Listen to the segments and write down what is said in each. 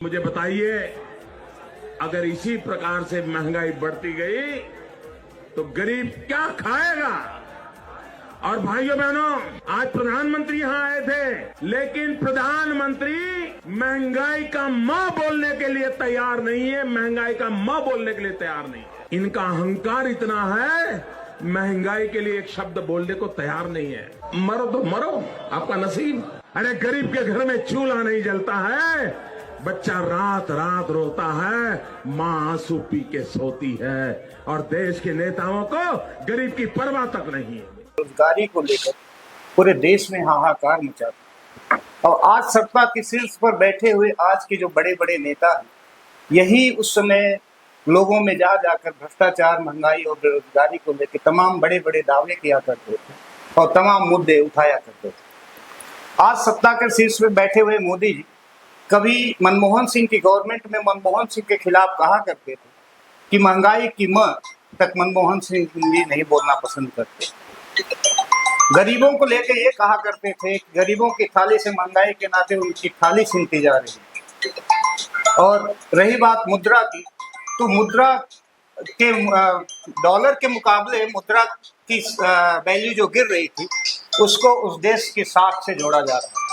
मुझे बताइए, अगर इसी प्रकार से महंगाई बढ़ती गई तो गरीब क्या खाएगा? और भाइयों बहनों, आज प्रधानमंत्री यहां आए थे, लेकिन प्रधानमंत्री महंगाई का मां बोलने के लिए तैयार नहीं है। महंगाई का मां बोलने के लिए तैयार नहीं है। इनका अहंकार इतना है, महंगाई के लिए एक शब्द बोलने को तैयार नहीं है। मरो तो मरो, आपका नसीब। अरे गरीब के घर में चूल्हा नहीं जलता है, बच्चा रात रात रोता है, माँ आंसू पी के सोती है, और देश के नेताओं को गरीब की परवाह तक नहीं है। रोजगारी को लेकर पूरे देश में हाहाकार मचा था। और आज सत्ता की शीर्ष पर बैठे हुए आज के जो बड़े बड़े नेता हैं, यही उस समय लोगों में जा जाकर भ्रष्टाचार, महंगाई और बेरोजगारी को लेकर तमाम बड़े बड़े दावे किया करते थे और तमाम मुद्दे उठाया करते थे। आज सत्ता के शीर्ष पर बैठे हुए मोदी जी कभी मनमोहन सिंह की गवर्नमेंट में मनमोहन सिंह के खिलाफ कहा करते थे कि महंगाई की मां तक मनमोहन सिंह जी नहीं बोलना पसंद करते। गरीबों को लेकर ये कहा करते थे कि गरीबों की थाली से महंगाई के नाते उनकी थाली छीनती जा रही है। और रही बात मुद्रा की, तो मुद्रा के डॉलर के मुकाबले मुद्रा की वैल्यू जो गिर रही थी, उसको उस देश की साख से जोड़ा जा रहा है।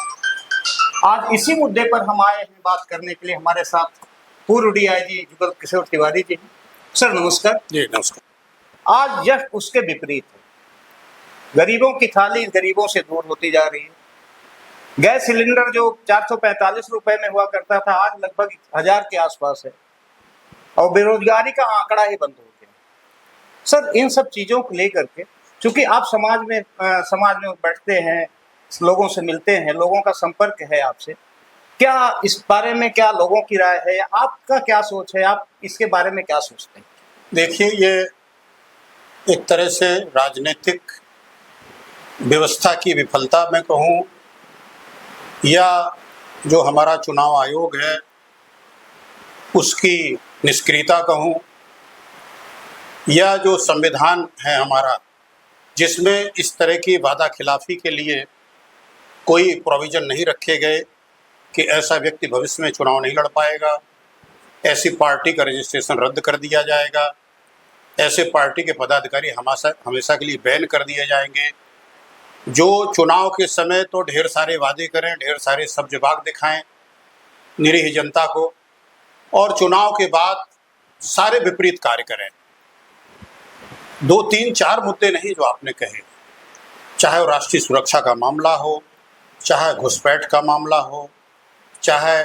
आज इसी मुद्दे पर हम आए हैं बात करने के लिए। हमारे साथ पूर्व डीआईजी जुगल किशोर तिवारी जी। सर नमस्कार। जी नमस्कार। आज जस्ट उसके विपरीत है, गरीबों की थाली गरीबों से दूर होती जा रही है। गैस सिलेंडर जो 445 रुपए में हुआ करता था, आज लगभग 1000 के आसपास है, और बेरोजगारी का आंकड़ा ही बंद हो गया। सर इन सब चीजों को लेकर के, चूंकि आप समाज में बैठते हैं, लोगों से मिलते हैं, लोगों का संपर्क है आपसे, क्या इस बारे में क्या लोगों की राय है, आपका क्या सोच है, आप इसके बारे में क्या सोचते हैं? देखिए, ये एक तरह से राजनीतिक व्यवस्था की विफलता मैं कहूँ, या जो हमारा चुनाव आयोग है उसकी निष्क्रियता कहूँ, या जो संविधान है हमारा जिसमें इस तरह की वादा खिलाफी के लिए कोई प्रोविज़न नहीं रखे गए कि ऐसा व्यक्ति भविष्य में चुनाव नहीं लड़ पाएगा, ऐसी पार्टी का रजिस्ट्रेशन रद्द कर दिया जाएगा, ऐसे पार्टी के पदाधिकारी हमेशा के लिए बैन कर दिए जाएंगे, जो चुनाव के समय तो ढेर सारे वादे करें, ढेर सारे सब जवाब दिखाएं निरीह जनता को, और चुनाव के बाद सारे विपरीत कार्य करें। 2, 3, 4 मुद्दे नहीं जो आपने कहे, चाहे वो राष्ट्रीय सुरक्षा का मामला हो, चाहे घुसपैठ का मामला हो, चाहे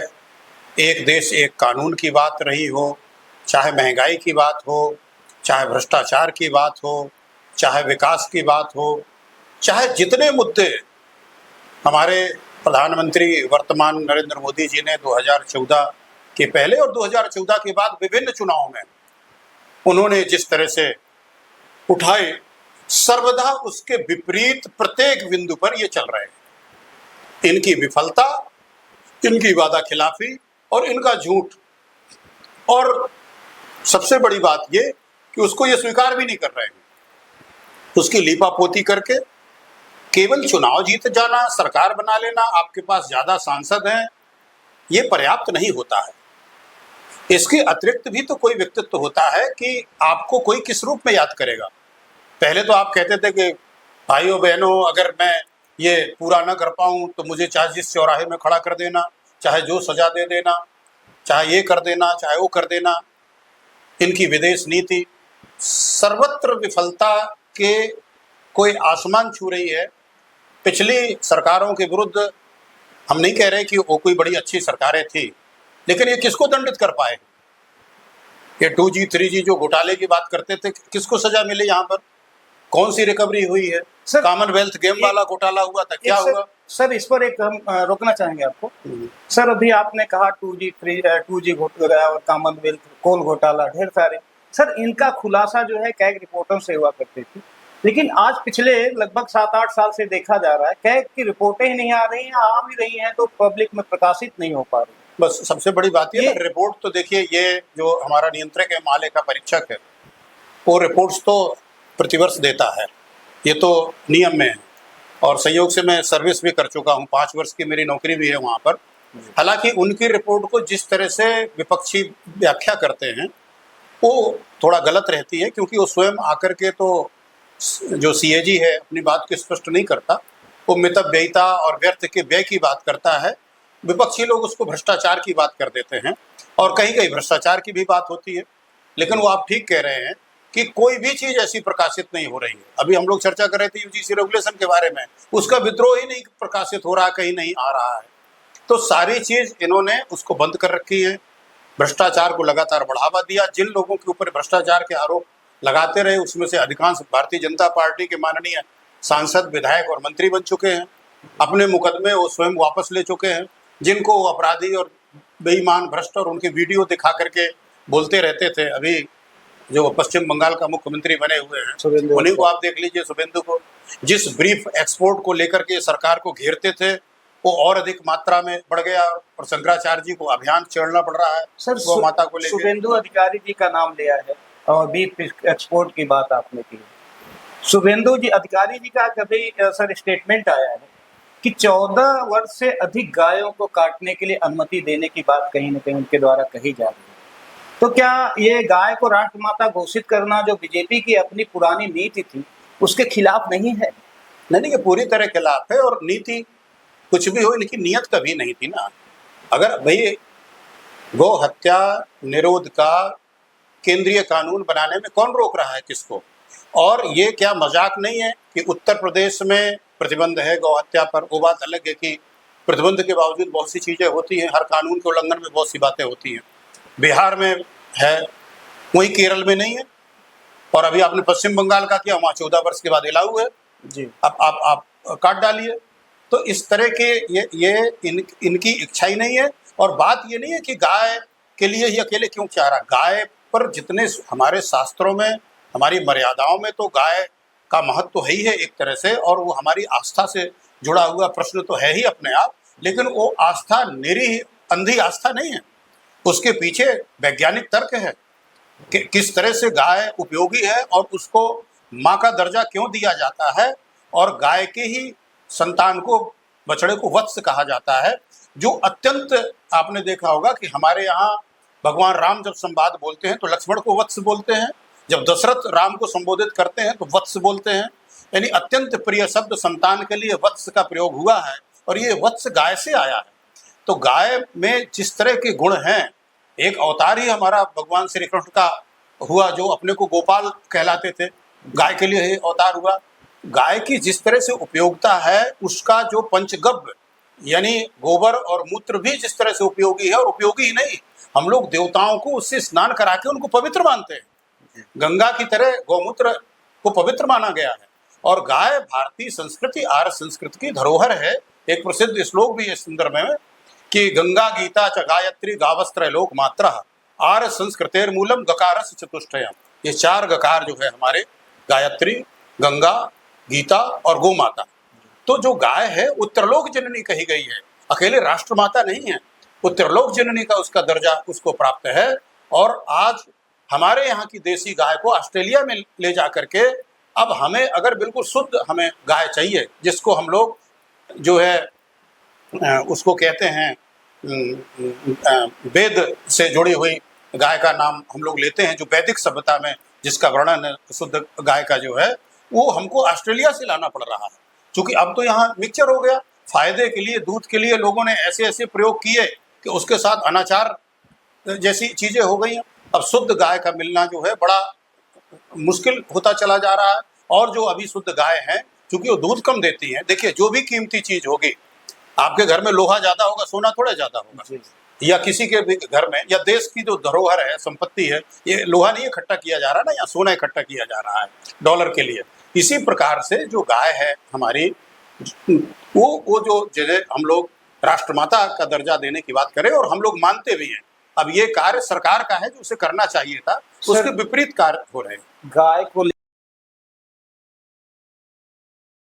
एक देश एक कानून की बात रही हो, चाहे महंगाई की बात हो, चाहे भ्रष्टाचार की बात हो, चाहे विकास की बात हो, चाहे जितने मुद्दे हमारे प्रधानमंत्री वर्तमान नरेंद्र मोदी जी ने 2014 के पहले और 2014 के बाद विभिन्न चुनावों में उन्होंने जिस तरह से उठाए, सर्वदा उसके विपरीत प्रत्येक बिंदु पर ये चल रहे हैं। इनकी विफलता, इनकी वादा खिलाफी और इनका झूठ, और सबसे बड़ी बात ये कि उसको ये स्वीकार भी नहीं कर रहे हैं। उसकी लीपापोती करके केवल चुनाव जीत जाना, सरकार बना लेना, आपके पास ज़्यादा सांसद हैं, ये पर्याप्त नहीं होता है। इसके अतिरिक्त भी तो कोई व्यक्तित्व होता है कि आपको कोई किस रूप में याद करेगा। पहले तो आप कहते थे कि भाइयों बहनों, अगर मैं ये पूरा ना कर पाऊँ तो मुझे चाहे जिस चौराहे में खड़ा कर देना, चाहे जो सजा दे देना, चाहे ये कर देना, चाहे वो कर देना। इनकी विदेश नीति सर्वत्र विफलता के कोई आसमान छू रही है। पिछली सरकारों के विरुद्ध हम नहीं कह रहे कि वो कोई बड़ी अच्छी सरकारें थी, लेकिन ये किसको दंडित कर पाए? ये 2G 3G जो घोटाले की बात करते थे, किसको सजा मिली? यहाँ पर कौन सी रिकवरी हुई है? सर कॉमनवेल्थ गेम वाला घोटाला हुआ था, क्या हुआ? सर इस पर एक हम रोकना चाहेंगे आपको। सर अभी आपने कहा 2G घोटाला और कॉमनवेल्थ कोल घोटाला, ढेर सारे। सर इनका खुलासा जो है कैग रिपोर्टों से हुआ करती थी, लेकिन आज पिछले लगभग 7-8 साल से देखा जा रहा है कैग की रिपोर्टें ही नहीं आ रही हैं, आ भी रही हैं तो पब्लिक में प्रकाशित नहीं हो पा रही। बस सबसे बड़ी बात ये रिपोर्ट तो देखिए, ये जो हमारा नियंत्रक है, महालेखा परीक्षक है, वो रिपोर्ट्स तो प्रतिवर्ष देता है, ये तो नियम में है। और संयोग से मैं सर्विस भी कर चुका हूँ, 5 वर्ष की मेरी नौकरी भी है वहाँ पर, हालांकि उनकी रिपोर्ट को जिस तरह से विपक्षी व्याख्या करते हैं वो थोड़ा गलत रहती है, क्योंकि वो स्वयं आकर के तो जो सीएजी है अपनी बात को स्पष्ट नहीं करता, वो मितव्ययिता और व्यर्थ के व्यय की बात करता है। विपक्षी लोग उसको भ्रष्टाचार की बात कर देते हैं और कहीं कहीं भ्रष्टाचार की भी बात होती है। लेकिन वो आप ठीक कह रहे हैं कि कोई भी चीज ऐसी प्रकाशित नहीं हो रही है। अभी हम लोग चर्चा कर रहे थे यूजीसी रेगुलेशन के बारे में, उसका विद्रोह ही नहीं प्रकाशित हो रहा, कहीं नहीं आ रहा है। तो सारी चीज इन्होंने उसको बंद कर रखी है, भ्रष्टाचार को लगातार बढ़ावा दिया। जिन लोगों के ऊपर भ्रष्टाचार के आरोप लगाते रहे उसमें से अधिकांश भारतीय जनता पार्टी के माननीय सांसद, विधायक और मंत्री बन चुके हैं। अपने मुकदमे वो स्वयं वापस ले चुके हैं। जिनको वो अपराधी और बेईमान, भ्रष्ट और उनके वीडियो दिखा करके बोलते रहते थे, अभी जो पश्चिम बंगाल का मुख्यमंत्री बने हुए हैं उन्हीं को आप देख लीजिए, शुभेंदु को, जिस ब्रीफ एक्सपोर्ट को लेकर के सरकार को घेरते थे वो और अधिक मात्रा में बढ़ गया और शंकराचार्य जी को अभियान छेड़ना पड़ रहा है सर। गौ माता को लेकर। शुभेंदु अधिकारी जी का नाम लिया है और बीफ एक्सपोर्ट की बात आपने की। शुभेंदु जी अधिकारी जी का कभी सर स्टेटमेंट आया है कि 14 वर्ष से अधिक गायों को काटने के लिए अनुमति देने की बात कहीं न कहीं उनके द्वारा कही जा रही है। तो क्या ये गाय को राष्ट्रमाता घोषित करना जो बीजेपी की अपनी पुरानी नीति थी उसके खिलाफ नहीं है? नहीं, ये पूरी तरह खिलाफ है। और नीति कुछ भी हो, लेकिन नियत कभी नहीं थी ना। अगर भाई गौ हत्या निरोध का केंद्रीय कानून बनाने में कौन रोक रहा है किसको? और ये क्या मजाक नहीं है कि उत्तर प्रदेश में प्रतिबंध है गौ हत्या पर। वो बात अलग है कि प्रतिबंध के बावजूद बहुत सी चीजें होती हैं, हर कानून के उल्लंघन में बहुत सी बातें होती हैं। बिहार में है, वही केरल में नहीं है। और अभी आपने पश्चिम बंगाल का किया, वहाँ 14 वर्ष के बाद अलाउ है जी। अब आप काट डालिए। तो इस तरह के इनकी इच्छा ही नहीं है। और बात ये नहीं है कि गाय के लिए ही अकेले क्यों चाह रहा, गाय पर जितने हमारे शास्त्रों में, हमारी मर्यादाओं में तो गाय का महत्व तो है ही है एक तरह से, और वो हमारी आस्था से जुड़ा हुआ प्रश्न तो है ही अपने आप। लेकिन वो आस्था निरी अंधी आस्था नहीं है, उसके पीछे वैज्ञानिक तर्क है कि किस तरह से गाय उपयोगी है और उसको माँ का दर्जा क्यों दिया जाता है। और गाय के ही संतान को, बछड़े को वत्स कहा जाता है, जो अत्यंत, आपने देखा होगा कि हमारे यहाँ भगवान राम जब संवाद बोलते हैं तो लक्ष्मण को वत्स बोलते हैं, जब दशरथ राम को संबोधित करते हैं तो वत्स बोलते हैं। यानी अत्यंत प्रिय शब्द संतान के लिए वत्स का प्रयोग हुआ है, और ये वत्स गाय से आया है। तो गाय में जिस तरह के गुण हैं, एक अवतार ही हमारा भगवान श्री कृष्ण का हुआ जो अपने को गोपाल कहलाते थे, गाय के लिए अवतार हुआ। गाय की जिस तरह से उपयोगिता है, उसका जो पंचगव्य यानी गोबर और मूत्र भी जिस तरह से उपयोगी है, और उपयोगी ही नहीं, हम लोग देवताओं को उससे स्नान करा के उनको पवित्र मानते हैं। गंगा की तरह गौमूत्र को पवित्र माना गया है। और गाय भारतीय संस्कृति, आर्य संस्कृति की धरोहर है। एक प्रसिद्ध श्लोक भी है इस संदर्भ में कि गंगा गीता च गायत्री गावस्त्र लोक मात्र आर्य संस्कृतेर मूलम गकारस चतुष्टयम। ये 4 गकार जो है हमारे, गायत्री, गंगा, गीता और गौ माता। तो जो गाय है वो त्रिलोक जननी कही गई है, अकेले राष्ट्रमाता नहीं है, वो त्रिलोक जननी का उसका दर्जा उसको प्राप्त है। और आज हमारे यहाँ की देसी गाय को ऑस्ट्रेलिया में ले जा करके, अब हमें अगर बिल्कुल शुद्ध हमें गाय चाहिए, जिसको हम लोग जो है उसको कहते हैं वेद से जुड़ी हुई गाय का नाम हम लोग लेते हैं, जो वैदिक सभ्यता में जिसका वर्णन शुद्ध गाय का जो है, वो हमको ऑस्ट्रेलिया से लाना पड़ रहा है। क्योंकि अब तो यहाँ मिक्सचर हो गया, फायदे के लिए, दूध के लिए लोगों ने ऐसे ऐसे प्रयोग किए कि उसके साथ अनाचार जैसी चीजें हो गई हैं। अब शुद्ध गाय का मिलना जो है बड़ा मुश्किल होता चला जा रहा है। और जो अभी शुद्ध गाय है, क्योंकि वो दूध कम देती है, देखिए जो भी कीमती चीज होगी, आपके घर में लोहा ज्यादा होगा, सोना थोड़ा ज्यादा होगा, या किसी के भी घर में, या देश की जो धरोहर है, संपत्ति है, ये लोहा नहीं इकट्ठा किया जा रहा ना, या सोना इकट्ठा किया जा रहा है डॉलर के लिए। इसी प्रकार से जो गाय है हमारी, वो जो जगह हम लोग राष्ट्रमाता का दर्जा देने की बात करें, और हम लोग मानते भी हैं। अब ये कार्य सरकार का है जो उसे करना चाहिए था, उसके विपरीत कार्य हो रहे हैं। गाय को